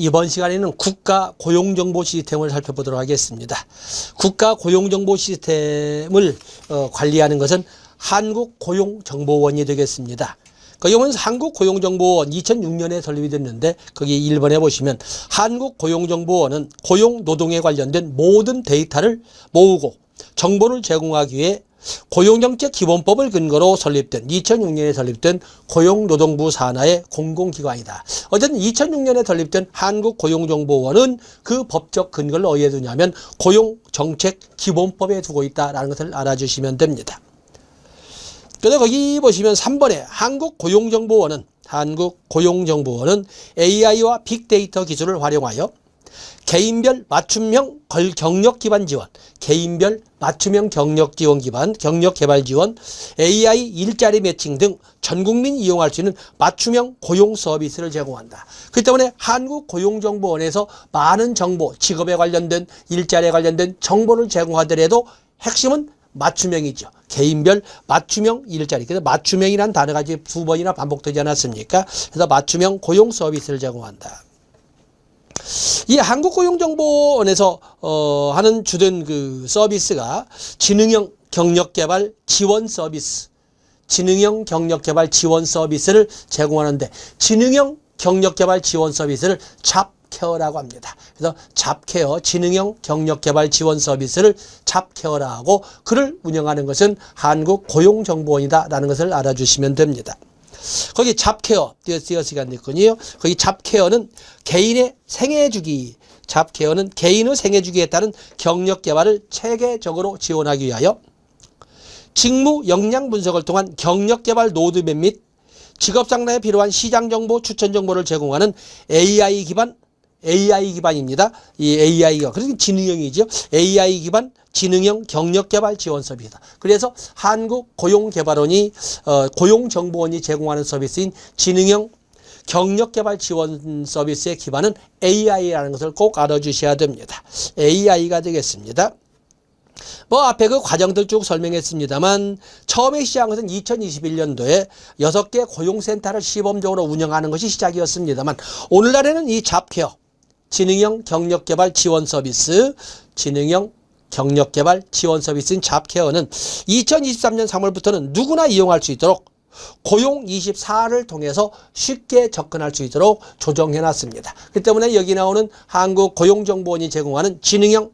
이번 시간에는 국가 고용정보 시스템을 살펴보도록 하겠습니다. 국가 고용정보 시스템을 관리하는 것은 한국고용정보원이 되겠습니다. 거기 보면 한국고용정보원 2006년에 설립이 됐는데 거기 1번에 보시면 한국고용정보원은 고용노동에 관련된 모든 데이터를 모으고 정보를 제공하기 위해 고용정책 기본법을 근거로 설립된 2006년에 설립된 고용노동부 산하의 공공기관이다. 어쨌든 2006년에 설립된 한국고용정보원은 그 법적 근거를 어디에 두냐면 고용정책 기본법에 두고 있다는 것을 알아주시면 됩니다. 그래서 거기 보시면 3번에 한국고용정보원은 AI와 빅데이터 기술을 활용하여 개인별 맞춤형 경력 기반 지원, 개인별 맞춤형 경력 개발 지원, AI 일자리 매칭 등 전국민이 이용할 수 있는 맞춤형 고용 서비스를 제공한다. 그렇기 때문에 한국고용정보원에서 많은 정보, 직업에 관련된 일자리에 관련된 정보를 제공하더라도 핵심은 맞춤형이죠. 개인별 맞춤형 일자리. 그래서 맞춤형이라는 단어가 이제 2번이나 반복되지 않았습니까? 그래서 맞춤형 고용 서비스를 제공한다. 이 한국고용정보원에서 하는 주된 그 서비스가 지능형 경력개발 지원 서비스, 지능형 경력개발 지원 서비스를 제공하는데 지능형 경력개발 지원 서비스를 잡케어라고 합니다. 그래서 잡케어, 지능형 경력개발 지원 서비스를 잡케어라 하고 그를 운영하는 것은 한국고용정보원이다라는 것을 알아주시면 됩니다. 거기 잡케어 띄어쓰기가 있군요. 거기 잡케어는 개인의 생애주기, 잡케어는 개인의 생애주기에 따른 경력 개발을 체계적으로 지원하기 위하여 직무 역량 분석을 통한 경력 개발 로드맵 및 직업 상담에 필요한 시장 정보, 추천 정보를 제공하는 AI 기반입니다. 이 AI가 그래서 지능형이죠. AI 기반 지능형 경력개발 지원 서비스다. 그래서 한국고용개발원이 고용정보원이 제공하는 서비스인 지능형 경력개발 지원 서비스의 기반은 AI라는 것을 꼭 알아주셔야 됩니다. AI가 되겠습니다. 뭐 앞에 그 과정들 쭉 설명했습니다만 처음에 시작한 것은 2021년도에 6개 고용센터를 시범적으로 운영하는 것이 시작이었습니다만 오늘날에는 이 잡케어 지능형 경력개발 지원 서비스, 지능형 경력개발 지원 서비스인 잡케어는 2023년 3월부터는 누구나 이용할 수 있도록 고용24를 통해서 쉽게 접근할 수 있도록 조정해놨습니다. 그 때문에 여기 나오는 한국고용정보원이 제공하는 지능형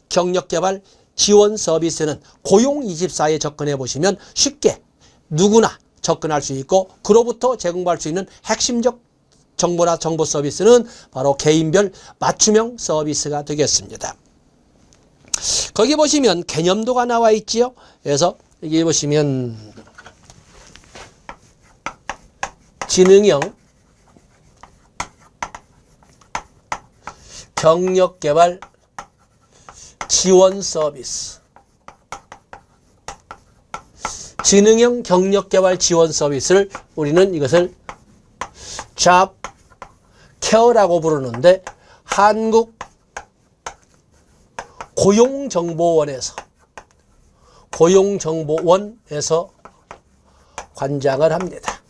경력개발 지원 서비스는 고용24에 접근해 보시면 쉽게 누구나 접근할 수 있고 그로부터 제공받을 수 있는 핵심적 정보나 정보 서비스는 바로 개인별 맞춤형 서비스가 되겠습니다. 거기 보시면 개념도가 나와 있지요. 그래서 여기 보시면 지능형 경력개발 지원 서비스, 지능형 경력개발 지원 서비스를 우리는 이것을 잡케어라고 부르는데 한국고용정보원에서 관장을 합니다.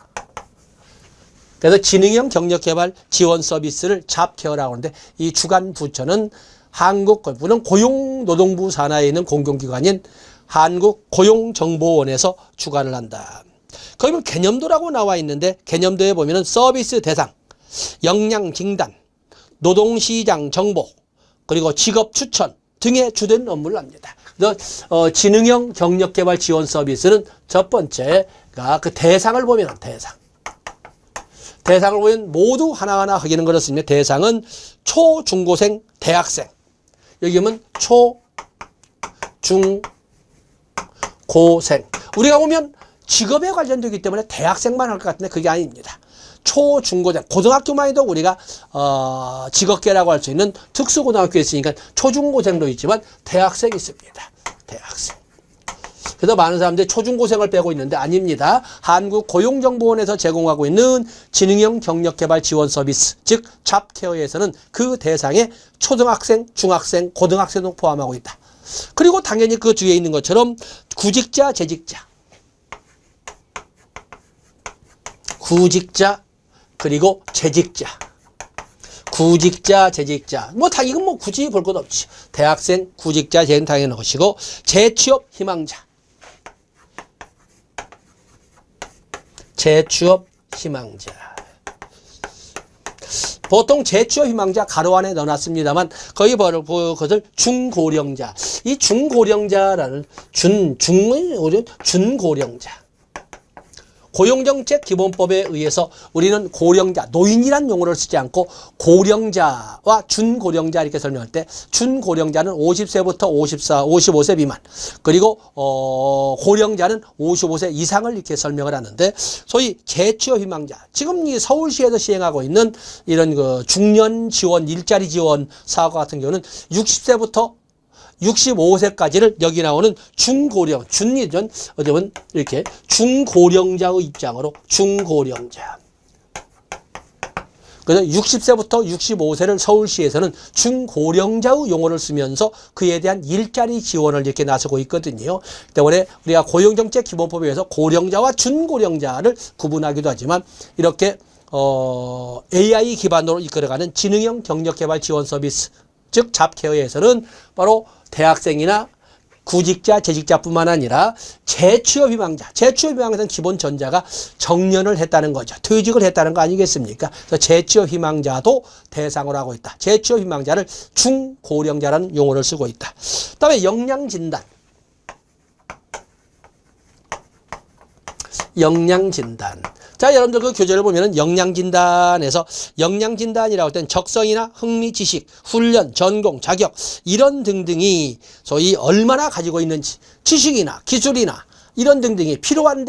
그래서 지능형 경력개발 지원 서비스를 잡케어라고 하는데 이 주관 부처는 한국은 고용노동부 산하에 있는 공공기관인 한국고용정보원에서 주관을 한다. 거기 보면 개념도라고 나와 있는데 개념도에 보면은 서비스 대상, 역량 진단, 노동시장 정보, 그리고 직업 추천 등의 주된 업무를 합니다. 그래서 지능형 경력개발 지원 서비스는 첫 번째가 그 대상을 보면 대상을 보면 모두 하나하나 하기는 그렇습니다. 대상은 초, 중고생, 대학생. 여기 보면 초, 중, 고생. 우리가 보면 직업에 관련되기 때문에 대학생만 할 것 같은데 그게 아닙니다. 초, 중고생, 고등학교만 해도 우리가 직업계라고 할 수 있는 특수고등학교에 있으니까 초중고생도 있지만 대학생이 있습니다. 대학생. 그래서 많은 사람들이 초중고생을 빼고 있는데 아닙니다. 한국고용정보원에서 제공하고 있는 지능형 경력개발 지원 서비스, 즉 잡케어에서는 그 대상에 초등학생, 중학생, 고등학생도 포함하고 있다. 그리고 당연히 그 뒤에 있는 것처럼 구직자, 재직자, 그리고 재직자. 구직자, 재직자. 뭐 다 이건 뭐 굳이 볼 것 없지. 대학생, 구직자, 재직자 당연한 것이고 재취업 희망자. 재취업 희망자. 보통 재취업 희망자 가로 안에 넣어놨습니다만 거의 그것을 중고령자. 이 중고령자라는 준고령자. 고용정책 기본법에 의해서 우리는 고령자, 노인이란 용어를 쓰지 않고 고령자와 준고령자 이렇게 설명할 때 준고령자는 50세부터 55세 미만 그리고 고령자는 55세 이상을 이렇게 설명을 하는데 소위 재취업 희망자 지금 이 서울시에서 시행하고 있는 이런 그 중년 지원 일자리 지원 사과 같은 경우는 60세부터 65세까지를 여기 나오는 중고령, 준이전 어쩌면 이렇게 중고령자의 입장으로 중고령자. 그래서 60세부터 65세를 서울시에서는 중고령자의 용어를 쓰면서 그에 대한 일자리 지원을 이렇게 나서고 있거든요. 때문에 우리가 고용정책 기본법에 의해서 고령자와 준고령자를 구분하기도 하지만 이렇게 AI 기반으로 이끌어가는 지능형 경력개발 지원 서비스 즉 잡케어에서는 바로 대학생이나 구직자, 재직자뿐만 아니라 재취업 희망자, 재취업 희망자는 기본 전자가 정년을 했다는 거죠. 퇴직을 했다는 거 아니겠습니까? 그래서 재취업 희망자도 대상으로 하고 있다. 재취업 희망자를 중고령자라는 용어를 쓰고 있다. 그다음에 역량진단. 역량진단. 자, 여러분들 그 교재를 보면은 역량진단에서 역량진단이라고 할 때는 적성이나 흥미, 지식, 훈련, 전공, 자격 이런 등등이 소위 얼마나 가지고 있는지 지식이나 기술이나 이런 등등이 필요한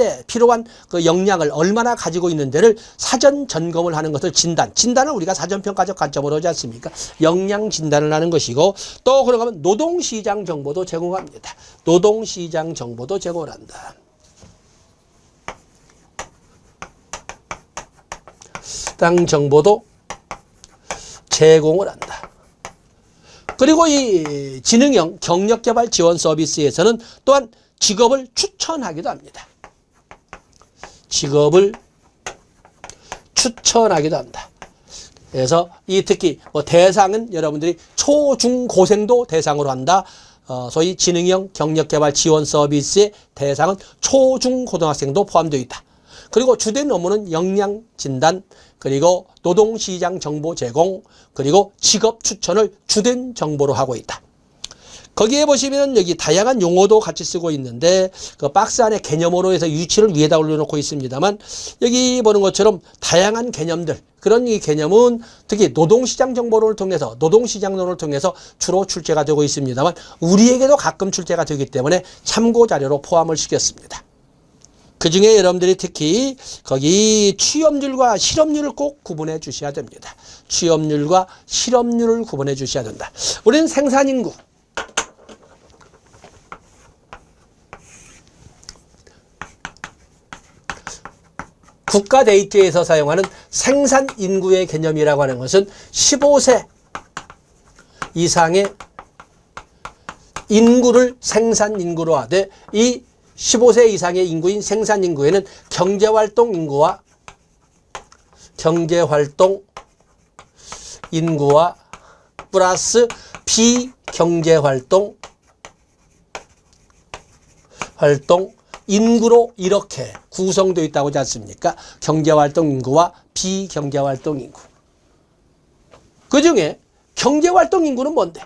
그 역량을 얼마나 가지고 있는지를 사전 점검을 하는 것을 진단을 우리가 사전평가적 관점으로 하지 않습니까? 역량진단을 하는 것이고 또 그러면 노동시장 정보도 제공합니다. 노동시장 정보도 제공을 한다. 땅 정보도 제공을 한다. 그리고 이 지능형 경력개발 지원 서비스에서는 또한 직업을 추천하기도 합니다. 직업을 추천하기도 한다. 그래서 이 특히 뭐 대상은 여러분들이 초, 중, 고생도 대상으로 한다. 소위 지능형 경력개발 지원 서비스의 대상은 초, 중, 고등학생도 포함되어 있다. 그리고 주된 업무는 역량 진단, 그리고 노동시장 정보 제공, 그리고 직업 추천을 주된 정보로 하고 있다. 거기에 보시면 여기 다양한 용어도 같이 쓰고 있는데 그 박스 안에 개념으로 해서 유치를 위에다 올려놓고 있습니다만 여기 보는 것처럼 다양한 개념들, 그런 이 개념은 특히 노동시장 정보론을 통해서 노동시장론을 통해서 주로 출제가 되고 있습니다만 우리에게도 가끔 출제가 되기 때문에 참고자료로 포함을 시켰습니다. 그 중에 여러분들이 특히 거기 취업률과 실업률을 꼭 구분해 주셔야 됩니다. 취업률과 실업률을 구분해 주셔야 된다. 우리는 생산인구, 국가 데이터에서 사용하는 생산인구의 개념이라고 하는 것은 15세 이상의 인구를 생산인구로 하되 이 15세 이상의 인구인 생산인구에는 경제활동 인구와 플러스 비경제활동 인구로 이렇게 구성되어 있다고 하지 않습니까? 경제활동 인구와 비경제활동 인구. 그 중에 경제활동 인구는 뭔데?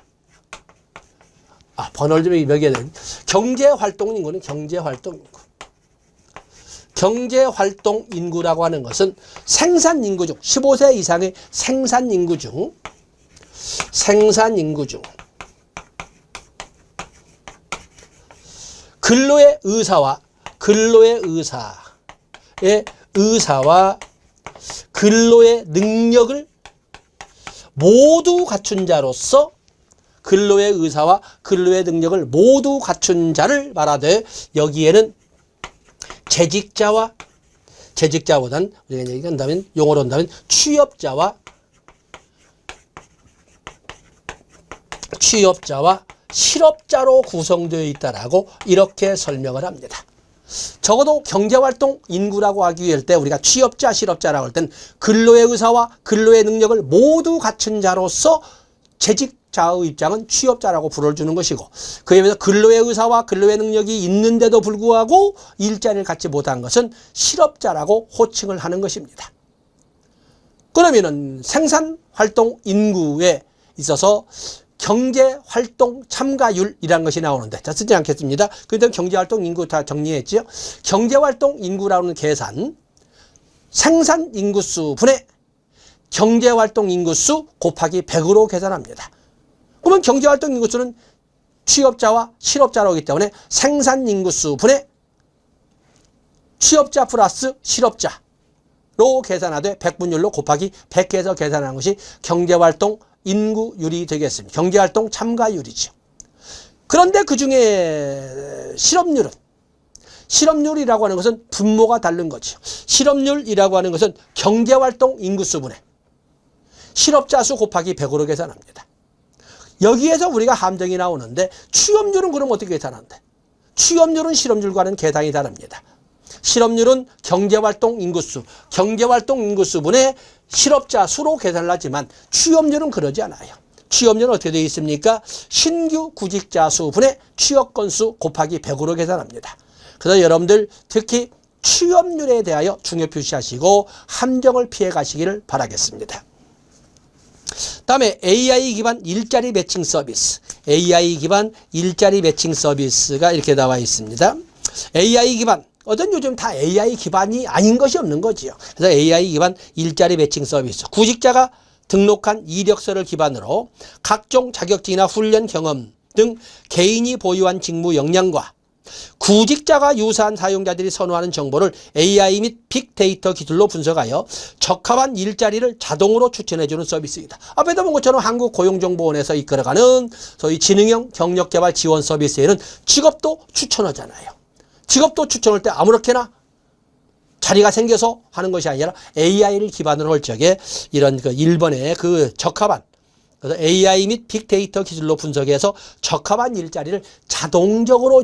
번호를 좀 매겨야 되는. 경제활동 인구는 경제활동 인구. 경제활동 인구라고 하는 것은 생산인구 중 15세 이상의 생산인구 중 근로의 의사와 근로의 능력을 모두 갖춘 자로서 근로의 의사와 근로의 능력을 모두 갖춘 자를 말하되 여기에는 재직자보단 우리가 얘기한다면 용어로 한다면 취업자와 실업자로 구성되어 있다라고 이렇게 설명을 합니다. 적어도 경제활동 인구라고 하기 할 때 우리가 취업자, 실업자라고 할 땐 근로의 의사와 근로의 능력을 모두 갖춘 자로서 재직자의 입장은 취업자라고 불러주는 것이고, 그에 비해서 근로의 의사와 근로의 능력이 있는데도 불구하고 일자리를 갖지 못한 것은 실업자라고 호칭을 하는 것입니다. 그러면은 생산활동 인구에 있어서 경제활동 참가율이라는 것이 나오는데, 자, 쓰지 않겠습니다. 그런데 경제활동 인구 다 정리했죠. 경제활동 인구라는 계산, 생산 인구수 분의 경제활동 인구수 곱하기 100으로 계산합니다. 그러면 경제활동 인구수는 취업자와 실업자로기 때문에 생산 인구수 분의 취업자 플러스 실업자로 계산하되 100분율로 곱하기 100해서 계산하는 것이 경제활동 인구율이 되겠습니다. 경제활동 참가율이죠. 그런데 그 중에 실업률이라고 하는 것은 분모가 다른 거죠. 실업률이라고 하는 것은 경제활동 인구수분의 실업자 수 곱하기 100으로 계산합니다. 여기에서 우리가 함정이 나오는데, 취업률은 그럼 어떻게 계산하는데? 취업률은 실업률과는 계산이 다릅니다. 실업률은 경제활동 인구수분의 실업자 수로 계산을 하지만 취업률은 그러지 않아요. 취업률은 어떻게 되어 있습니까? 신규 구직자 수분의 취업 건수 곱하기 100으로 계산합니다. 그래서 여러분들 특히 취업률에 대하여 중요 표시하시고 함정을 피해 가시기를 바라겠습니다. 다음에 AI 기반 일자리 매칭 서비스. AI 기반 일자리 매칭 서비스가 이렇게 나와 있습니다. AI 기반, 어떤 요즘 다 AI 기반이 아닌 것이 없는 거지요. 그래서 AI 기반 일자리 매칭 서비스. 구직자가 등록한 이력서를 기반으로 각종 자격증이나 훈련 경험 등 개인이 보유한 직무 역량과 구직자가 유사한 사용자들이 선호하는 정보를 AI 및 빅데이터 기술로 분석하여 적합한 일자리를 자동으로 추천해주는 서비스이다. 앞에도 본 것처럼 한국고용정보원에서 이끌어가는 소위 지능형 경력개발 지원 서비스에는 직업도 추천하잖아요. 직업도 추천할 때 아무렇게나 자리가 생겨서 하는 것이 아니라 AI를 기반으로 할 적에 이런 그 1번의 그 적합한, 그래서 AI 및 빅데이터 기술로 분석해서 적합한 일자리를 자동적으로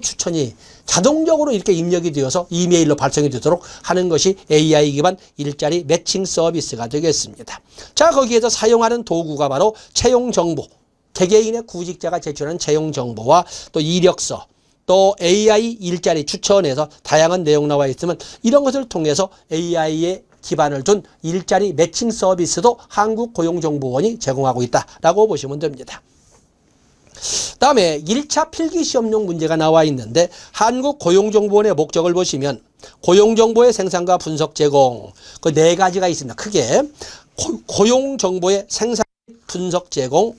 이렇게 입력이 되어서 이메일로 발송이 되도록 하는 것이 AI 기반 일자리 매칭 서비스가 되겠습니다. 자, 거기에서 사용하는 도구가 바로 채용정보, 개개인의 구직자가 제출하는 채용정보와 또 이력서, 또 AI 일자리 추천에서 다양한 내용 나와 있으면 이런 것을 통해서 AI에 기반을 둔 일자리 매칭 서비스도 한국고용정보원이 제공하고 있다라고 보시면 됩니다. 다음에 1차 필기시험용 문제가 나와 있는데, 한국고용정보원의 목적을 보시면 고용정보의 생산과 분석 제공, 그 4가지가 있습니다. 크게 고용정보의 생산 분석 제공,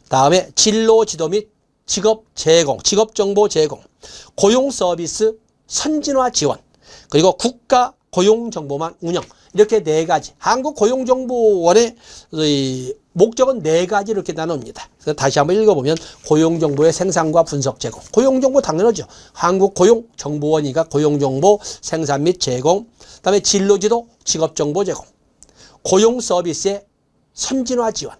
다음에 진로 지도 및 직업 제공, 직업정보 제공, 고용 서비스 선진화 지원, 그리고 국가 고용정보망 운영, 이렇게 4가지. 한국고용정보원의 목적은 4가지 이렇게 나눕니다. 그래서 다시 한번 읽어보면 고용정보의 생산과 분석 제공. 고용정보 당연하죠. 한국고용정보원이니까 고용정보 생산 및 제공, 그다음에 진로지도 직업정보 제공, 고용 서비스의 선진화 지원,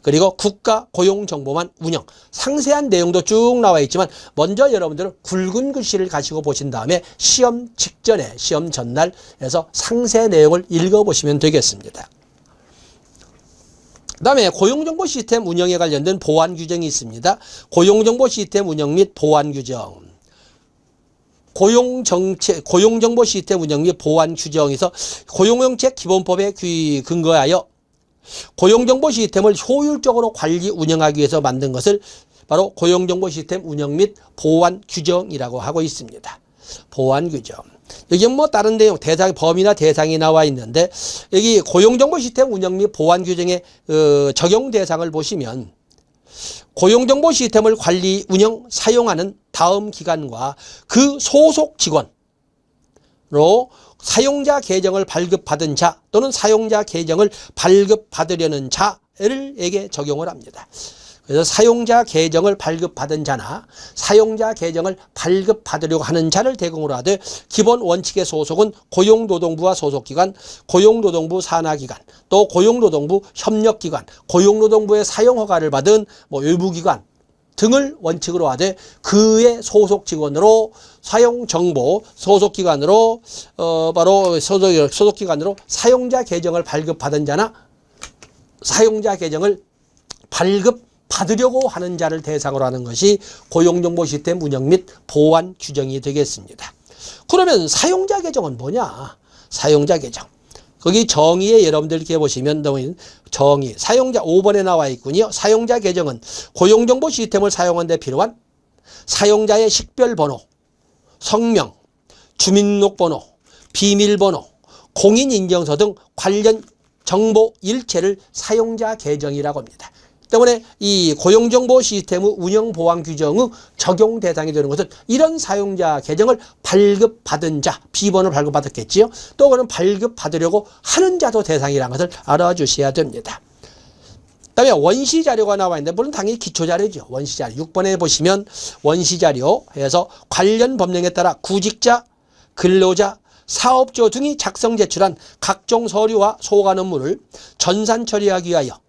그리고 국가 고용정보망 운영. 상세한 내용도 쭉 나와 있지만 먼저 여러분들은 굵은 글씨를 가지고 보신 다음에 시험 직전에, 시험 전날에서 상세 내용을 읽어보시면 되겠습니다. 그 다음에 고용정보 시스템 운영에 관련된 보안 규정이 있습니다. 고용정보 시스템 운영 및 보안 규정. 고용정보 시스템 운영 및 보안 규정에서 고용정책 기본법에 근거하여 고용정보 시스템을 효율적으로 관리 운영하기 위해서 만든 것을 바로 고용정보 시스템 운영 및 보안 규정이라고 하고 있습니다. 보안 규정. 여기 뭐 다른 내용, 범위나 대상이 나와 있는데, 여기 고용정보 시스템 운영 및 보안 규정의 적용 대상을 보시면 고용정보 시스템을 관리, 운영, 사용하는 다음 기관과 그 소속 직원으로 사용자 계정을 발급받은 자 또는 사용자 계정을 발급받으려는 자에게 적용을 합니다. 그래서 사용자 계정을 발급받은 자나 사용자 계정을 발급받으려고 하는 자를 대상으로 하되, 기본 원칙의 소속은 고용노동부와 소속기관, 고용노동부 산하기관, 또 고용노동부 협력기관, 고용노동부의 사용허가를 받은 외부기관, 등을 원칙으로 하되 그의 소속 직원으로 사용 정보 소속 기관으로 바로 소속 기관으로 사용자 계정을 발급받은 자나 사용자 계정을 발급받으려고 하는 자를 대상으로 하는 것이 고용정보 시스템 운영 및 보안 규정이 되겠습니다. 그러면 사용자 계정은 뭐냐? 사용자 계정. 거기 정의에 여러분들 이렇게 보시면 정의 사용자 5번에 나와 있군요. 사용자 계정은 고용정보 시스템을 사용하는 데 필요한 사용자의 식별번호, 성명, 주민등록번호, 비밀번호, 공인인증서 등 관련 정보 일체를 사용자 계정이라고 합니다. 때문에 이 고용정보 시스템의 운영 보안 규정의 적용 대상이 되는 것은 이런 사용자 계정을 발급받은 자, 비번을 발급받았겠지요. 또 그는 발급받으려고 하는 자도 대상이라는 것을 알아주셔야 됩니다. 그다음에 원시 자료가 나와 있는데 물론 당연히 기초 자료죠. 원시 자료 6번에 보시면 원시 자료 해서 관련 법령에 따라 구직자, 근로자, 사업주 등이 작성 제출한 각종 서류와 소관 업무를 전산 처리하기 위하여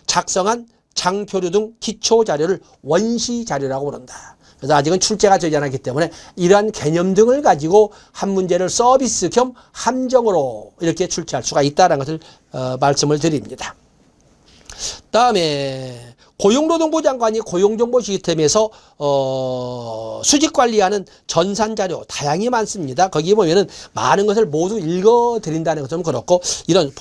작성한 장표류 등 기초 자료를 원시 자료라고 부른다. 그래서 아직은 출제가 되지 않았기 때문에 이러한 개념 등을 가지고 한 문제를 서비스 겸 함정으로 이렇게 출제할 수가 있다는 것을 말씀을 드립니다. 다음에 고용노동부 장관이 고용정보 시스템에서 수직 관리하는 전산자료 다양히 많습니다. 거기 보면은 많은 것을 모두 읽어드린다는 것은 그렇고 이런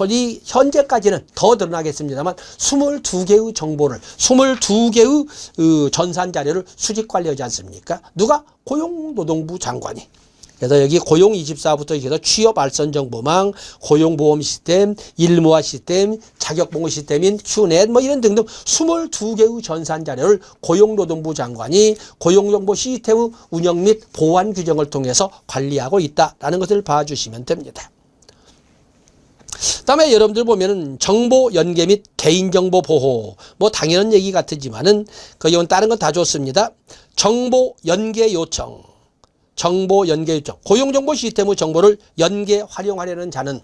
현재까지는 더 드러나겠습니다만 22개의 정보를 22개의 전산자료를 수직 관리하지 않습니까? 누가? 고용노동부 장관이. 그래서 여기 고용24부터 해서 취업 알선 정보망, 고용보험 시스템, 일무화 시스템, 자격봉고 시스템인 큐넷 뭐 이런 등등 22개의 전산 자료를 고용노동부 장관이 고용정보 시스템의 운영 및 보안 규정을 통해서 관리하고 있다라는 것을 봐주시면 됩니다. 다음에 여러분들 보면은 정보 연계 및 개인정보 보호 뭐 당연한 얘기 같지만은 거기는 다른 건 다 좋습니다. 정보 연계 요청. 정보 연계 요청. 고용정보 시스템의 정보를 연계 활용하려는 자는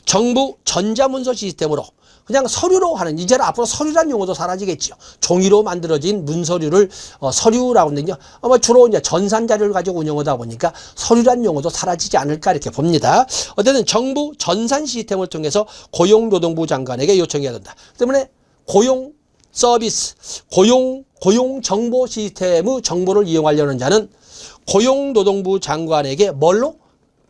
정부 전자문서 시스템으로 그냥 서류로 하는, 이제는 앞으로 서류란 용어도 사라지겠죠. 종이로 만들어진 문서류를 서류라고 하는데요. 아마 주로 이제 전산자료를 가지고 운영하다 보니까 서류란 용어도 사라지지 않을까 이렇게 봅니다. 어쨌든 정부 전산 시스템을 통해서 고용노동부 장관에게 요청해야 된다. 때문에 고용 서비스, 고용 정보 시스템의 정보를 이용하려는 자는 고용노동부 장관에게 뭘로?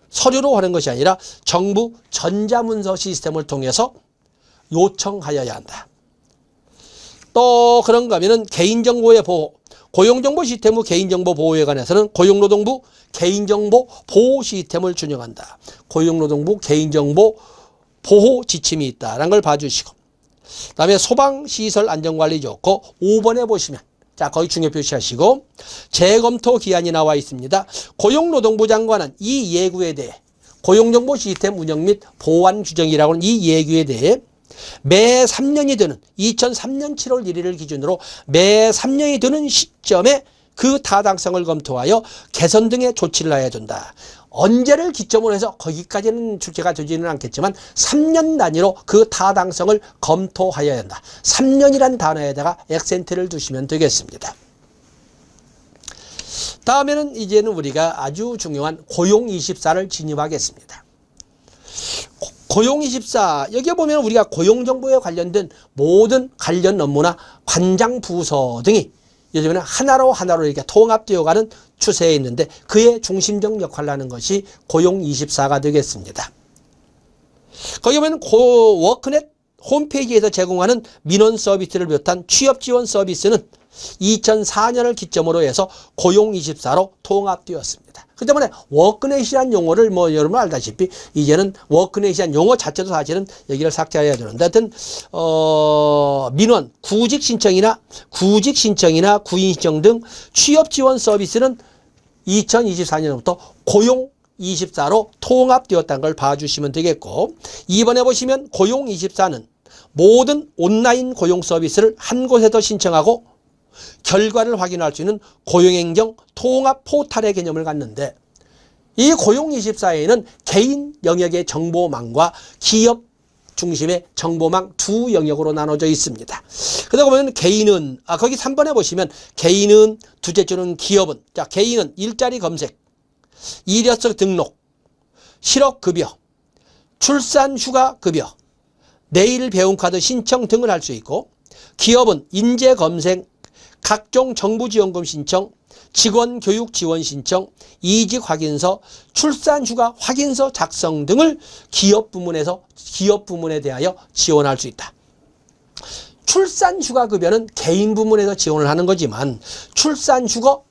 서류로 하는 것이 아니라 정부 전자문서 시스템을 통해서 요청하여야 한다. 또 그런가 하면은 개인정보의 보호, 고용정보 시스템의 개인정보 보호에 관해서는 고용노동부 개인정보 보호 시스템을 준용한다. 고용노동부 개인정보 보호 지침이 있다라는 걸 봐주시고, 그 다음에 소방시설 안전관리 좋고 5번에 보시면 자, 거기 중요 표시하시고 재검토 기한이 나와 있습니다. 고용노동부 장관은 이 예규에 대해 고용정보 시스템 운영 및 보안 규정이라고 하는 이 예규에 대해 매 3년이 되는 2003년 7월 1일을 기준으로 매 3년이 되는 시점에 그 타당성을 검토하여 개선 등의 조치를 해야 된다. 언제를 기점으로 해서 거기까지는 출제가 되지는 않겠지만 3년 단위로 그 타당성을 검토하여야 한다. 3년이란 단어에다가 액센트를 두시면 되겠습니다. 다음에는 이제는 우리가 아주 중요한 고용24를 진입하겠습니다. 고용24, 여기에 보면 우리가 고용정보에 관련된 모든 관련 업무나 관장 부서 등이 요즘에는 하나로 이렇게 통합되어가는 추세에 있는데 그의 중심적 역할을 하는 것이 고용24가 되겠습니다. 거기 보면 워크넷 홈페이지에서 제공하는 민원 서비스를 비롯한 취업 지원 서비스는 2004년을 기점으로 해서 고용24로 통합되었습니다. 그 때문에 워크넷이라는 용어를 뭐 여러분 알다시피 이제는 워크넷이라는 용어 자체도 사실은 여기를 삭제해야 되는데 하여튼 민원, 구직 신청이나 구인 신청 등 취업 지원 서비스는 2024년부터 고용24로 통합되었다는 걸 봐주시면 되겠고, 2번에 보시면 고용24는 모든 온라인 고용 서비스를 한 곳에서 신청하고 결과를 확인할 수 있는 고용행정 통합 포탈의 개념을 갖는데, 이 고용24에는 개인 영역의 정보망과 기업 중심의 정보망 두 영역으로 나눠져 있습니다. 그러다 보면 개인은 거기 3번에 보시면 개인은 두째 줄은 기업은 자 개인은 일자리 검색, 이력서 등록, 실업급여, 출산휴가급여, 내일 배움카드 신청 등을 할 수 있고 기업은 인재검색, 각종 정부지원금 신청, 직원교육지원 신청, 이직확인서, 출산휴가 확인서 작성 등을 기업 부문에 대하여 지원할 수 있다. 출산휴가급여는 개인 부문에서 지원을 하는 거지만 출산휴가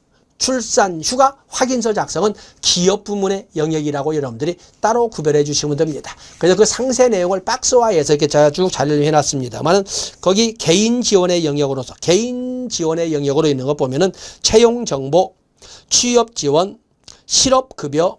확인서 작성은 기업 부문의 영역이라고 여러분들이 따로 구별해 주시면 됩니다. 그래서 그 상세 내용을 박스화해서 이렇게 제가 쭉 자료를 해놨습니다만 거기 개인 지원의 영역으로 있는 거 보면은 채용정보, 취업지원, 실업급여,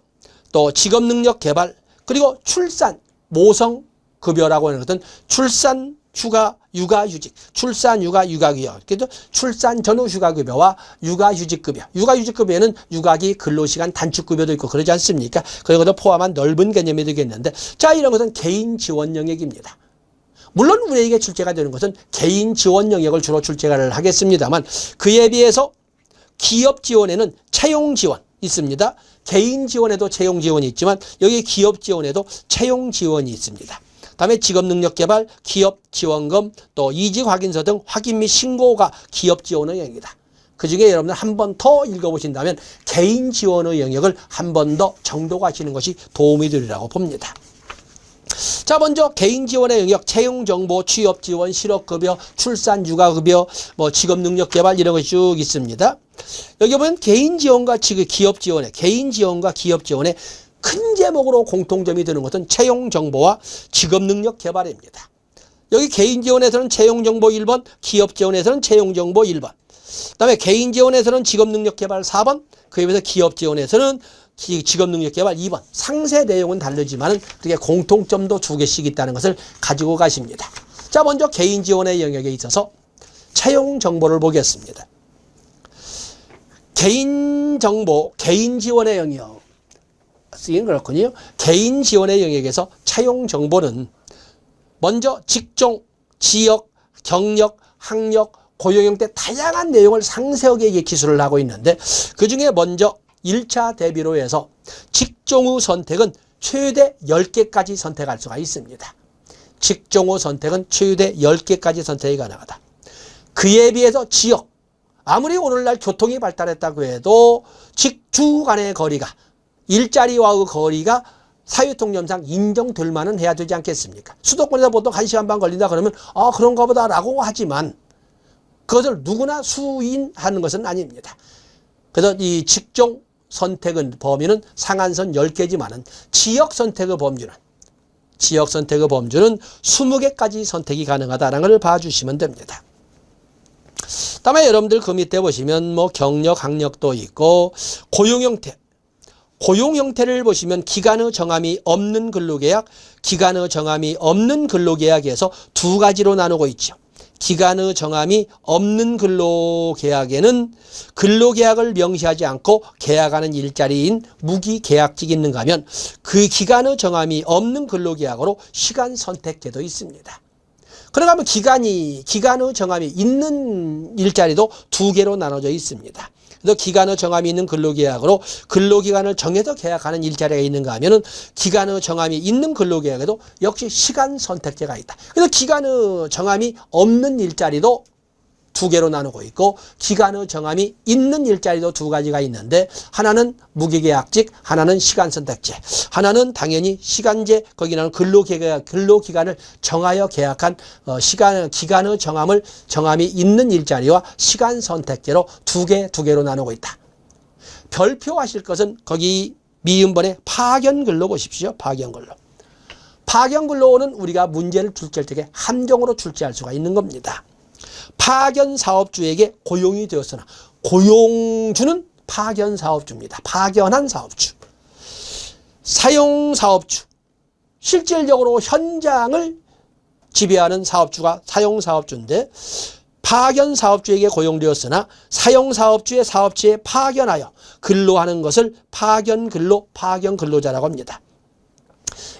또 직업능력개발, 그리고 출산, 모성급여라고 하는 것은 출산휴가, 육아휴직, 출산휴가, 육아휴직, 그래서 출산 전후 휴가급여와 육아휴직급여, 육아휴직급여는 육아기 근로시간 단축급여도 있고 그러지 않습니까? 그런 것도 포함한 넓은 개념이 되겠는데 자 이런 것은 개인 지원 영역입니다. 물론 우리에게 출제가 되는 것은 개인 지원 영역을 주로 출제를 하겠습니다만 그에 비해서 기업 지원에는 채용 지원 있습니다. 개인 지원에도 채용 지원이 있지만 여기 기업 지원에도 채용 지원이 있습니다. 다음에 직업능력개발, 기업지원금, 또 이직확인서 등 확인 및 신고가 기업 지원의 영역이다. 그중에 여러분들 한 번 더 읽어보신다면 개인 지원의 영역을 한 번 더 정독하시는 것이 도움이 되리라고 봅니다. 자, 먼저 개인 지원의 영역, 채용정보, 취업지원, 실업급여, 출산휴가급여, 직업능력개발 이런 것이 쭉 있습니다. 여기 보면 개인 지원과 기업 지원의 큰 제목으로 공통점이 되는 것은 채용정보와 직업능력개발입니다. 여기 개인 지원에서는 채용정보 1번, 기업 지원에서는 채용정보 1번. 그다음에 개인 지원에서는 직업능력개발 4번, 그에 비해서 기업 지원에서는 직업능력개발 2번. 상세 내용은 다르지만 그게 공통점도 2개씩 있다는 것을 가지고 가십니다. 자, 먼저 개인 지원의 영역에 있어서 채용정보를 보겠습니다. 개인 지원의 영역. 쓰긴 그렇군요. 개인 지원의 영역에서 채용 정보는 먼저 직종, 지역, 경력, 학력, 고용 형태 다양한 내용을 상세하게 기술을 하고 있는데 그중에 먼저 1차 대비로 해서 직종의 선택은 최대 10개까지 선택할 수가 있습니다. 직종의 선택은 최대 10개까지 선택이 가능하다. 그에 비해서 지역, 아무리 오늘날 교통이 발달했다고 해도 직주 간의 거리가 일자리와의 거리가 사회통념상 인정될 만은 해야 되지 않겠습니까? 수도권에서 보통 1시간 반 걸린다 그러면 그런가 보다 라고 하지만 그것을 누구나 수인하는 것은 아닙니다. 그래서 이 직종 선택은 범위는 상한선 10개지만은 지역 선택의 범주는 20개까지 선택이 가능하다는 걸 봐주시면 됩니다. 다음에 여러분들 그 밑에 보시면 경력, 학력도 있고 고용 형태를 보시면 기간의 정함이 없는 근로계약, 기간의 정함이 없는 근로계약에서 2가지로 나누고 있죠. 기간의 정함이 없는 근로계약에는 근로계약을 명시하지 않고 계약하는 일자리인 무기계약직이 있는가 하면 그 기간의 정함이 없는 근로계약으로 시간 선택제도 있습니다. 그러다 보면 기간의 정함이 있는 일자리도 2개로 나눠져 있습니다. 그래서 기간의 정함이 있는 근로계약으로 근로기간을 정해서 계약하는 일자리가 있는가 하면은 기간의 정함이 있는 근로계약에도 역시 시간 선택제가 있다. 그래서 기간의 정함이 없는 일자리도 2개로 나누고 있고 기간의 정함이 있는 일자리도 2가지가 있는데 하나는 무기계약직, 하나는 시간선택제, 하나는 당연히 시간제, 거기는 근로기간을 정하여 계약한 기간의 정함이 있는 일자리와 시간선택제로 2개로 나누고 있다. 별표하실 것은 거기 미음번에 파견근로 보십시오. 파견근로는 우리가 문제를 출제할 때 함정으로 출제할 수가 있는 겁니다. 파견사업주에게 고용이 되었으나 고용주는 파견사업주입니다. 파견한 사업주. 사용사업주. 실질적으로 현장을 지배하는 사업주가 사용사업주인데 파견사업주에게 고용되었으나 사용사업주의 사업지에 파견하여 근로하는 것을 파견근로자라고 합니다.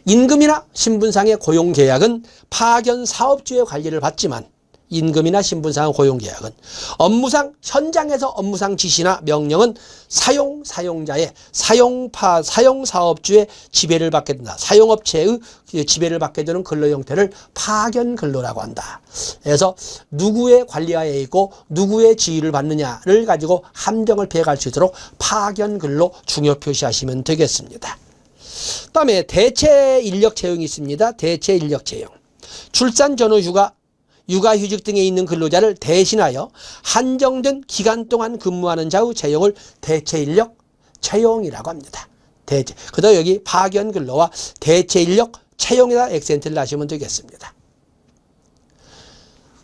임금이나 신분상의 고용계약은 파견 사업주의 관리를 받지만 임금이나 신분상 고용계약은 업무상 현장에서 업무상 지시나 명령은 사용자의 사용사업주의 지배를 받게 된다. 사용업체의 지배를 받게 되는 근로 형태를 파견 근로라고 한다. 그래서 누구의 관리하에 있고 누구의 지휘를 받느냐를 가지고 함정을 피해갈 수 있도록 파견 근로 중요 표시하시면 되겠습니다. 다음에 대체 인력 채용이 있습니다. 대체 인력 채용. 출산 전후 휴가 육아휴직 등에 있는 근로자를 대신하여 한정된 기간 동안 근무하는 자의 채용을 대체인력 채용이라고 합니다. 그다음 여기 파견 근로와 대체인력 채용에다 액센트를 하시면 되겠습니다.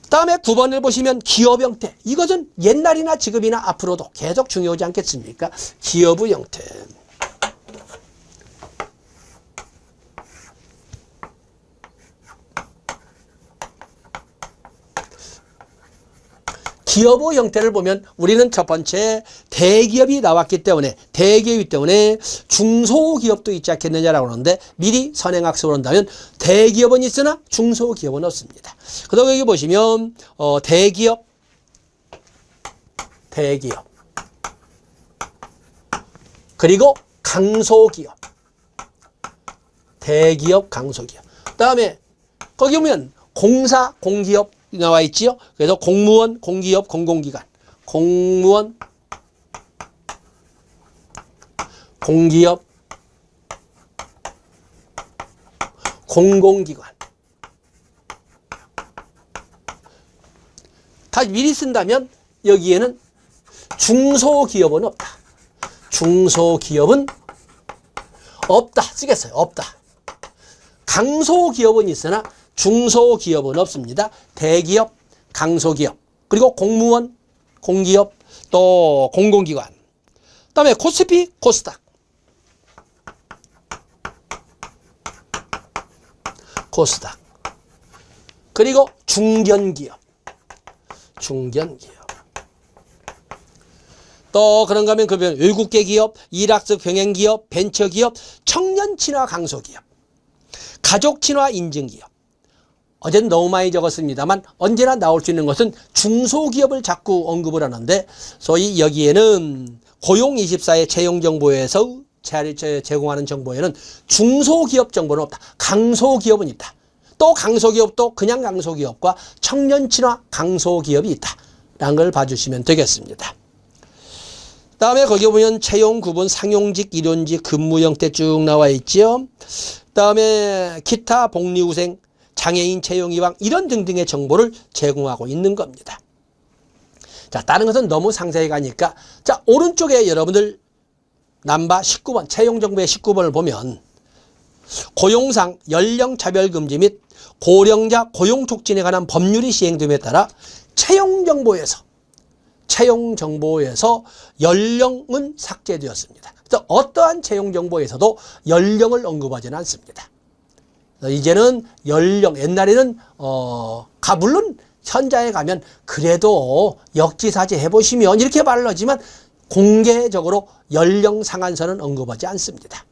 다음에 9번을 보시면 기업 형태. 이것은 옛날이나 지금이나 앞으로도 계속 중요하지 않겠습니까? 기업의 형태. 기업의 형태를 보면 우리는 첫 번째 대기업이 나왔기 때문에 대기업이기 때문에 중소기업도 있지 않겠느냐라고 하는데 미리 선행학습을 한다면 대기업은 있으나 중소기업은 없습니다. 그다음 여기 보시면 대기업 그리고 강소기업 대기업 강소기업 그다음에 거기 보면 공사 공기업 나와 있지요. 그래서 공무원, 공기업, 공공기관, 공무원, 공기업, 공공기관. 다 미리 쓴다면 여기에는 중소기업은 없다. 중소기업은 없다. 쓰겠어요. 없다. 강소기업은 있으나 중소기업은 없습니다. 대기업, 강소기업, 그리고 공무원, 공기업, 또 공공기관. 그다음에 코스피, 코스닥. 코스닥. 그리고 중견기업. 중견기업. 또 그런가 하면 그 외국계 기업, 일학습 병행기업, 벤처기업, 청년 친화 강소기업, 가족 친화 인증기업. 어제는 너무 많이 적었습니다만 언제나 나올 수 있는 것은 중소기업을 자꾸 언급을 하는데 소위 여기에는 고용24의 채용정보에서 제공하는 정보에는 중소기업 정보는 없다. 강소기업은 있다. 또 강소기업도 그냥 강소기업과 청년친화 강소기업이 있다. 라는 걸 봐주시면 되겠습니다. 다음에 거기 보면 채용 구분 상용직, 일원직, 근무 형태 쭉 나와 있죠. 다음에 기타 복리후생, 장애인 채용 이왕 이런 등등의 정보를 제공하고 있는 겁니다. 자, 다른 것은 너무 상세히 가니까 자, 오른쪽에 여러분들 남바 19번 채용 정보의 19번을 보면 고용상 연령 차별 금지 및 고령자 고용 촉진에 관한 법률이 시행됨에 따라 채용 정보에서 연령은 삭제되었습니다. 그래서 어떠한 채용 정보에서도 연령을 언급하지는 않습니다. 이제는 연령, 옛날에는 물론 현장에 가면 그래도 역지사지 해보시면 이렇게 말을 하지만 공개적으로 연령 상한선은 언급하지 않습니다.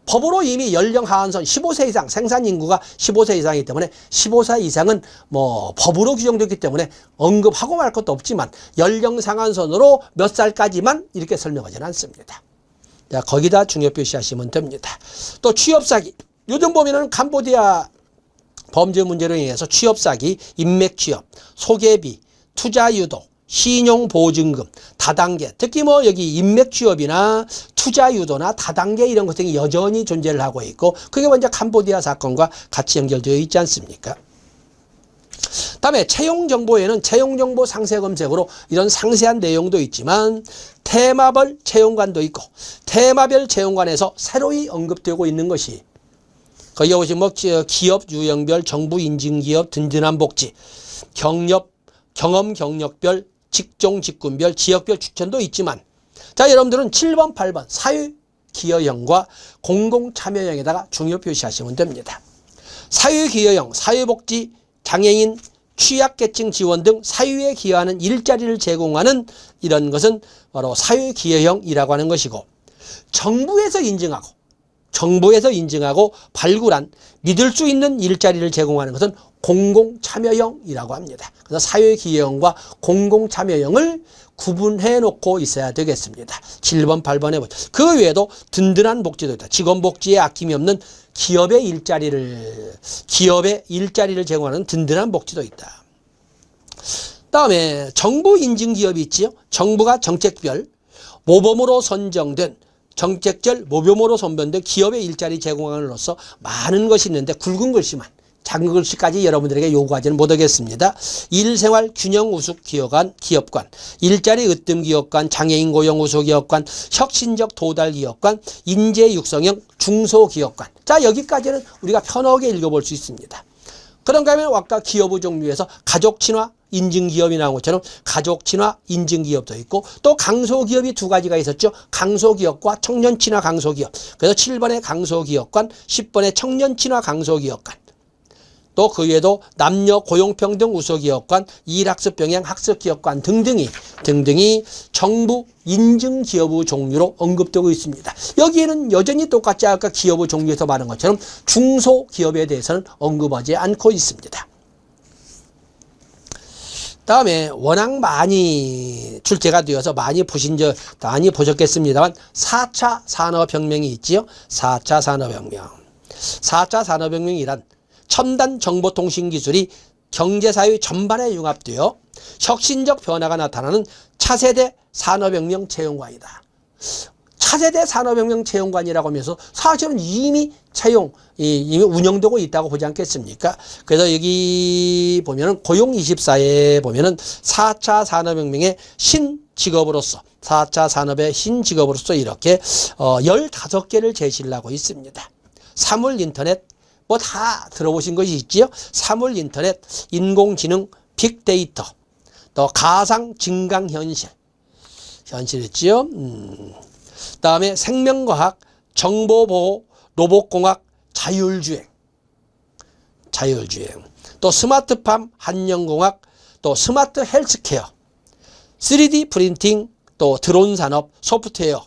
법으로 이미 연령 하한선 15세 이상, 생산 인구가 15세 이상이기 때문에 15세 이상은 법으로 규정되기 때문에 언급하고 말 것도 없지만 연령 상한선으로 몇 살까지만 이렇게 설명하지는 않습니다. 자, 거기다 중요 표시하시면 됩니다. 또 취업사기. 요즘 보면은 캄보디아 범죄 문제로 인해서 취업사기, 인맥취업, 소개비, 투자유도, 신용보증금, 다단계, 특히 여기 인맥취업이나 투자유도나 다단계 이런 것들이 여전히 존재를 하고 있고 그게 먼저 캄보디아 사건과 같이 연결되어 있지 않습니까? 다음에 채용정보에는 채용정보 상세검색으로 이런 상세한 내용도 있지만 테마별 채용관도 있고 테마별 채용관에서 새로이 언급되고 있는 것이 거기 보시면 기업 유형별, 정부 인증기업, 든든한 복지, 경험 경력별, 직종 직군별, 지역별 추천도 있지만 자, 여러분들은 7번, 8번 사회기여형과 공공참여형에다가 중요 표시하시면 됩니다. 사회기여형, 사회복지, 장애인, 취약계층 지원 등 사회에 기여하는 일자리를 제공하는 이런 것은 바로 사회기여형이라고 하는 것이고 정부에서 인증하고 정부에서 인증하고 발굴한 믿을 수 있는 일자리를 제공하는 것은 공공참여형이라고 합니다. 그래서 사회기여형과 공공참여형을 구분해 놓고 있어야 되겠습니다. 7번, 8번 해보죠. 그 외에도 든든한 복지도 있다. 직원복지에 아낌이 없는 기업의 일자리를 제공하는 든든한 복지도 있다. 다음에 정부 인증 기업이 있지요. 정부가 정책별 모범으로 선정된 기업의 일자리 제공함으로써 많은 것이 있는데 굵은 글씨만, 작은 글씨까지 여러분들에게 요구하지는 못하겠습니다. 일생활 균형 우수 기업관, 일자리 으뜸 기업관, 장애인 고용 우수 기업관, 혁신적 도달 기업관, 인재 육성형 중소 기업관. 자, 여기까지는 우리가 편하게 읽어볼 수 있습니다. 그런가 하면 아까 기업의 종류에서 가족 친화 인증기업이 나온 것처럼 가족 친화 인증기업도 있고 또 강소기업이 두 가지가 있었죠. 강소기업과 청년 친화 강소기업. 그래서 7번에 강소기업관, 10번에 청년 친화 강소기업관. 또 그 외에도 남녀 고용평등 우수기업관, 일학습 병행 학습기업관 등등이 정부 인증기업의 종류로 언급되고 있습니다. 여기에는 여전히 똑같이 아까 기업의 종류에서 말한 것처럼 중소기업에 대해서는 언급하지 않고 있습니다. 다음에 워낙 많이 출제가 되어서 많이 보셨겠습니다만 4차 산업혁명이 있지요. 4차 산업혁명. 4차 산업혁명이란 첨단 정보통신기술이 경제사회 전반에 융합되어 혁신적 변화가 나타나는 차세대 산업혁명 채용관이다. 차세대 산업혁명 채용관이라고 하면서 사실은 이미 운영되고 있다고 보지 않겠습니까? 그래서 여기 보면은 고용24에 보면은 4차 산업혁명의 신직업으로서 4차 산업의 신직업으로서 이렇게 15개를 제시를 하고 있습니다. 사물인터넷, 뭐 다 들어보신 것이 있지요. 사물인터넷, 인공지능, 빅데이터, 또 가상 증강현실, 현실이지요. 다음에 생명과학, 정보보호, 로봇공학, 자율주행, 또 스마트팜, 한영공학, 또 스마트 헬스케어, 3D 프린팅, 또 드론 산업, 소프트웨어,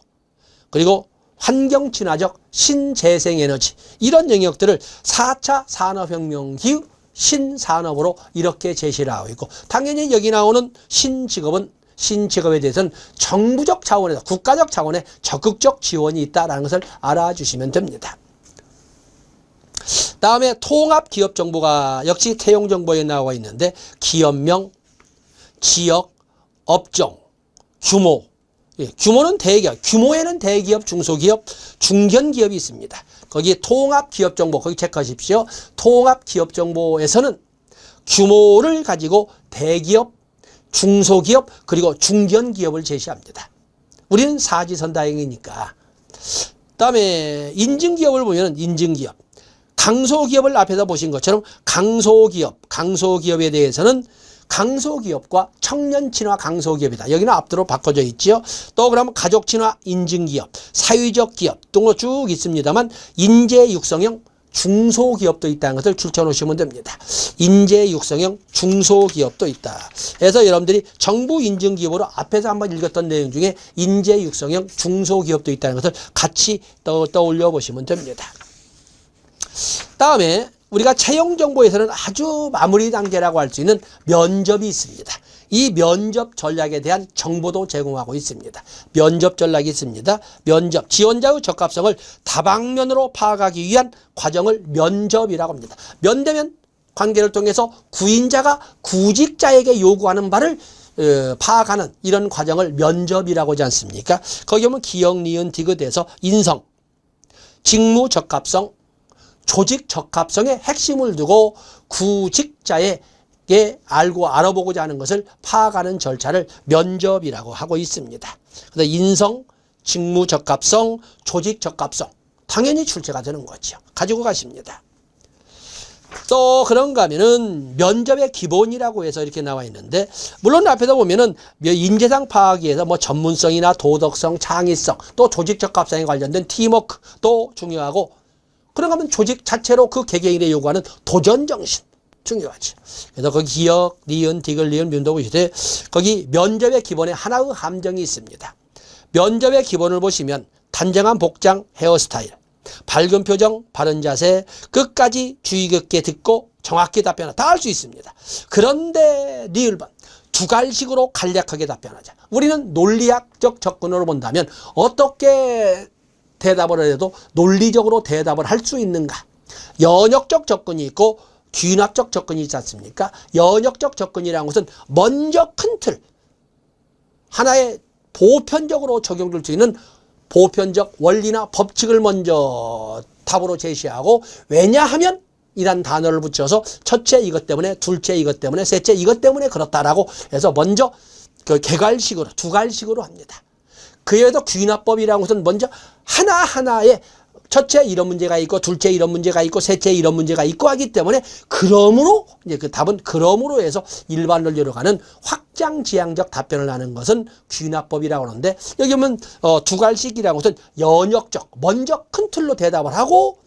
그리고 환경 친화적 신재생에너지, 이런 영역들을 4차 산업혁명 이후 신산업으로 이렇게 제시를 하고 있고, 당연히 여기 나오는 신직업에 대해서는 정부적 차원에서, 국가적 차원의 적극적 지원이 있다는 것을 알아주시면 됩니다. 다음에 통합기업정보가 역시 태용정보에 나와 있는데, 기업명, 지역, 업종, 규모, 규모는 대기업, 규모에는 대기업, 중소기업, 중견기업이 있습니다. 거기에 통합기업정보, 거기 체크하십시오. 통합기업정보에서는 규모를 가지고 대기업, 중소기업, 그리고 중견기업을 제시합니다. 우리는 사지선다행이니까. 다음에 인증기업을 보면 인증기업, 강소기업을 앞에서 보신 것처럼 강소기업에 대해서는 강소기업과 청년친화 강소기업이다. 여기는 앞뒤로 바꿔져 있지요. 또 그러면 가족친화 인증기업, 사회적 기업 등으로 쭉 있습니다만 인재 육성형 중소기업도 있다는 것을 출처 놓으시면 됩니다. 인재 육성형 중소기업도 있다. 그래서 여러분들이 정부 인증기업으로 앞에서 한번 읽었던 내용 중에 인재 육성형 중소기업도 있다는 것을 같이 떠올려 보시면 됩니다. 다음에 우리가 채용정보에서는 아주 마무리 단계라고 할 수 있는 면접이 있습니다. 이 면접 전략에 대한 정보도 제공하고 있습니다. 면접 전략이 있습니다. 면접, 지원자의 적합성을 다방면으로 파악하기 위한 과정을 면접이라고 합니다. 면대면 관계를 통해서 구인자가 구직자에게 요구하는 바를 파악하는 이런 과정을 면접이라고 하지 않습니까? 거기 보면 기역, 니은, 디귿에서 인성, 직무 적합성, 조직 적합성의 핵심을 두고 구직자에게 알아보고자 하는 것을 파악하는 절차를 면접이라고 하고 있습니다. 그래서 인성, 직무 적합성, 조직 적합성 당연히 출제가 되는 거죠. 가지고 가십니다. 또 그런가 하면은 면접의 기본이라고 해서 이렇게 나와 있는데, 물론 앞에서 보면은 인재상 파악에 의해서 뭐 전문성이나 도덕성, 창의성, 또 조직 적합성에 관련된 팀워크도 중요하고, 그런가 하면 조직 자체로 그 개개인의 요구하는 도전정신 중요하죠. 그래서 거기 기역, 니은, 디귿, 리은, 민도 보시되 거기 면접의 기본에 하나의 함정이 있습니다. 면접의 기본을 보시면 단정한 복장, 헤어스타일, 밝은 표정, 바른 자세, 끝까지 주의 깊게 듣고 정확히 답변을 다 할 수 있습니다. 그런데 리을반 두갈식으로 간략하게 답변하자. 우리는 논리학적 접근으로 본다면 어떻게 대답을 해도 논리적으로 대답을 할 수 있는가? 연역적 접근이 있고 귀납적 접근이 있지 않습니까? 연역적 접근이라는 것은 먼저 큰 틀, 하나의 보편적으로 적용될 수 있는 보편적 원리나 법칙을 먼저 답으로 제시하고, 왜냐하면 이란 단어를 붙여서 첫째 이것 때문에, 둘째 이것 때문에, 셋째 이것 때문에 그렇다라고 해서 먼저 그 개괄식으로, 두갈식으로 합니다. 그에도 귀납법이라는 것은 먼저 하나하나의 첫째 이런 문제가 있고, 둘째 이런 문제가 있고, 셋째 이런 문제가 있고 하기 때문에, 그러므로 이제 그 답은 그러므로 해서 일반 논리로 가는 확장지향적 답변을 하는 것은 귀납법이라고 하는데, 여기 보면 두갈식이라는 것은 연역적, 먼저 큰 틀로 대답을 하고,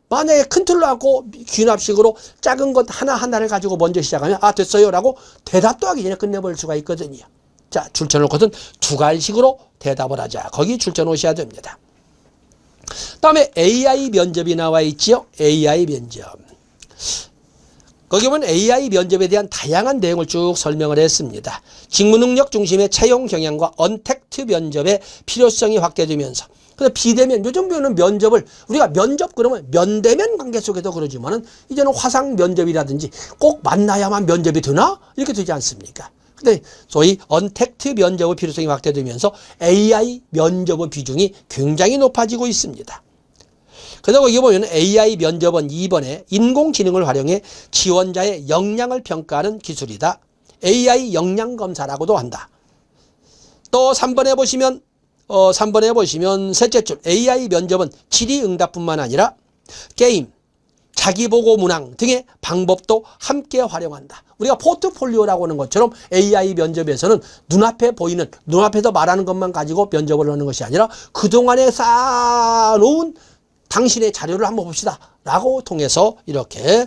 만약에 큰 틀로 하고 귀납식으로 작은 것 하나하나를 가지고 먼저 시작하면 아 됐어요 라고 대답도 하기 전에 끝내버릴 수가 있거든요. 자, 줄쳐놓을 것은 두갈식으로 대답을 하자. 거기 줄쳐놓으셔야 됩니다. 다음에 AI 면접이 나와 있지요. AI 면접. 거기 보면 AI 면접에 대한 다양한 내용을 쭉 설명을 했습니다. 직무능력 중심의 채용 경향과 언택트 면접의 필요성이 확대되면서, 그래서 비대면, 요즘 보면 면접을 우리가 면접 그러면 면대면 관계 속에도 그러지만은 이제는 화상 면접이라든지 꼭 만나야만 면접이 되나? 이렇게 되지 않습니까? 근데 소위 언택트 면접의 필요성이 확대되면서 AI 면접의 비중이 굉장히 높아지고 있습니다. 그래서 거기 보면 AI 면접은 2번에 인공지능을 활용해 지원자의 역량을 평가하는 기술이다. AI 역량 검사라고도 한다. 또 3번에 보시면 셋째 줄 AI 면접은 질의응답뿐만 아니라 게임, 자기보고 문항 등의 방법도 함께 활용한다. 우리가 포트폴리오라고 하는 것처럼 AI 면접에서는 눈앞에서 말하는 것만 가지고 면접을 하는 것이 아니라 그동안에 쌓아놓은 당신의 자료를 한번 봅시다 라고 통해서 이렇게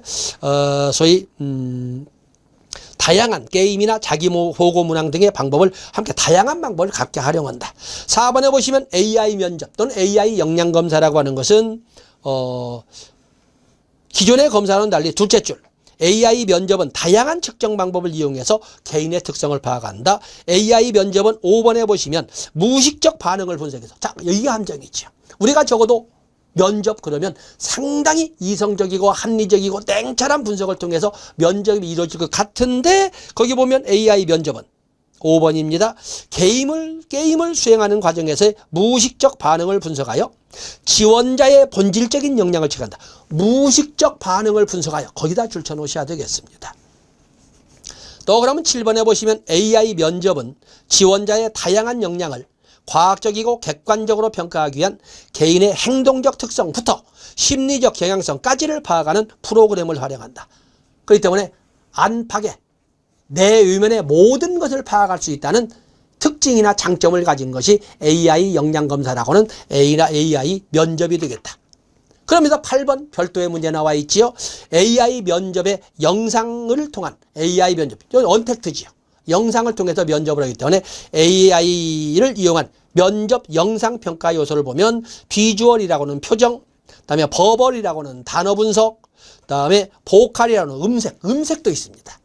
소위 다양한 게임이나 자기보고 문항 등의 방법을 함께 다양한 방법을 각자 활용한다. 4번에 보시면 AI 면접 또는 AI 역량 검사라고 하는 것은 기존의 검사와는 달리 둘째 줄 AI 면접은 다양한 측정 방법을 이용해서 개인의 특성을 파악한다. AI 면접은 5번에 보시면 무의식적 반응을 분석해서, 자, 여기가 함정이죠. 우리가 적어도 면접 그러면 상당히 이성적이고 합리적이고 냉철한 분석을 통해서 면접이 이루어질 것 같은데, 거기 보면 AI 면접은 5번입니다. 게임을 수행하는 과정에서의 무의식적 반응을 분석하여 지원자의 본질적인 역량을 체크한다. 무의식적 반응을 분석하여 거기다 줄쳐 놓으셔야 되겠습니다. 또 그러면 7번에 보시면 AI 면접은 지원자의 다양한 역량을 과학적이고 객관적으로 평가하기 위한 개인의 행동적 특성부터 심리적 경향성까지를 파악하는 프로그램을 활용한다. 그렇기 때문에 안팎의 내 외면의 모든 것을 파악할 수 있다는 특징이나 장점을 가진 것이 AI 역량검사라고 하는 AI 면접이 되겠다. 그러면서 8번 별도의 문제 나와 있지요. AI 면접의 영상을 통한 AI 면접, 언택트지요. 영상을 통해서 면접을 하기 때문에 AI를 이용한 면접 영상평가 요소를 보면 비주얼이라고 하는 표정, 그다음에 버벌이라고 하는 단어 분석, 그다음에 보컬이라고 하는 음색도 있습니다.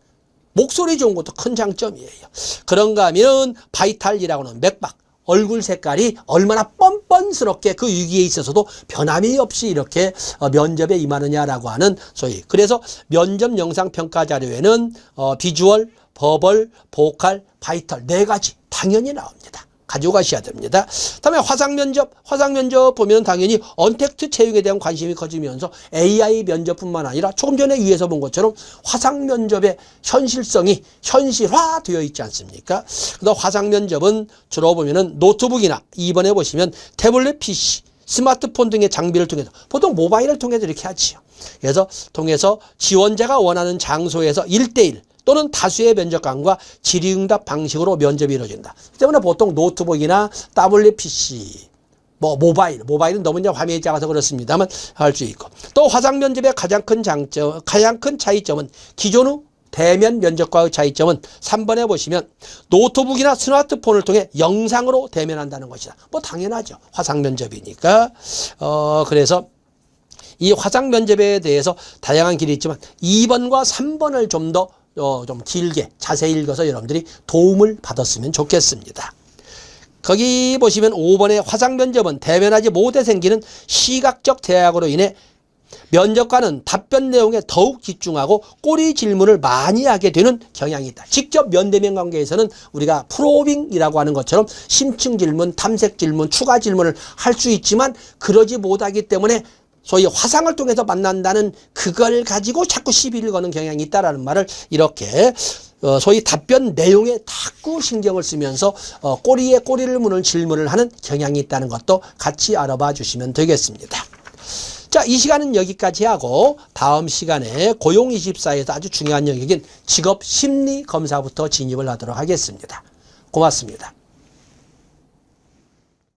목소리 좋은 것도 큰 장점이에요. 그런가 하면 바이탈이라고 하는 맥박, 얼굴 색깔이 얼마나 뻔뻔스럽게 그 위기에 있어서도 변함이 없이 이렇게 면접에 임하느냐라고 하는 소위, 그래서 면접 영상 평가 자료에는 비주얼, 버벌, 보컬, 바이탈 4가지 당연히 나옵니다. 가지고 가셔야 됩니다. 다음에 화상 면접 보면 당연히 언택트 채용에 대한 관심이 커지면서 AI 면접뿐만 아니라 조금 전에 위에서 본 것처럼 화상 면접의 현실성이 현실화되어 있지 않습니까? 그래서 화상 면접은 주로 보면은 노트북이나 2번에 보시면 태블릿 PC, 스마트폰 등의 장비를 통해서, 보통 모바일을 통해서 이렇게 하지요. 그래서 통해서 지원자가 원하는 장소에서 1대1 또는 다수의 면접관과 질의응답 방식으로 면접이 이루어진다. 때문에 보통 노트북이나 타블릿 PC, 모바일은 너무 이제 화면이 작아서 그렇습니다만 할 수 있고, 또 화상 면접의 가장 큰 차이점은 기존의 대면 면접과의 차이점은 3번에 보시면 노트북이나 스마트폰을 통해 영상으로 대면한다는 것이다. 당연하죠. 화상 면접이니까. 그래서 이 화상 면접에 대해서 다양한 길이 있지만 2번과 3번을 좀 더 좀 길게 자세히 읽어서 여러분들이 도움을 받았으면 좋겠습니다. 거기 보시면 5번의 화상 면접은 대면하지 못해 생기는 시각적 제약으로 인해 면접관은 답변 내용에 더욱 집중하고 꼬리 질문을 많이 하게 되는 경향이 있다. 직접 면대면 관계에서는 우리가 프로빙이라고 하는 것처럼 심층 질문, 탐색 질문, 추가 질문을 할 수 있지만 그러지 못하기 때문에 소위 화상을 통해서 만난다는 그걸 가지고 자꾸 시비를 거는 경향이 있다라는 말을 이렇게 소위 답변 내용에 자꾸 신경을 쓰면서 꼬리에 꼬리를 무는 질문을 하는 경향이 있다는 것도 같이 알아봐 주시면 되겠습니다. 자, 이 시간은 여기까지 하고 다음 시간에 고용24에서 아주 중요한 영역인 직업심리검사부터 진입을 하도록 하겠습니다. 고맙습니다.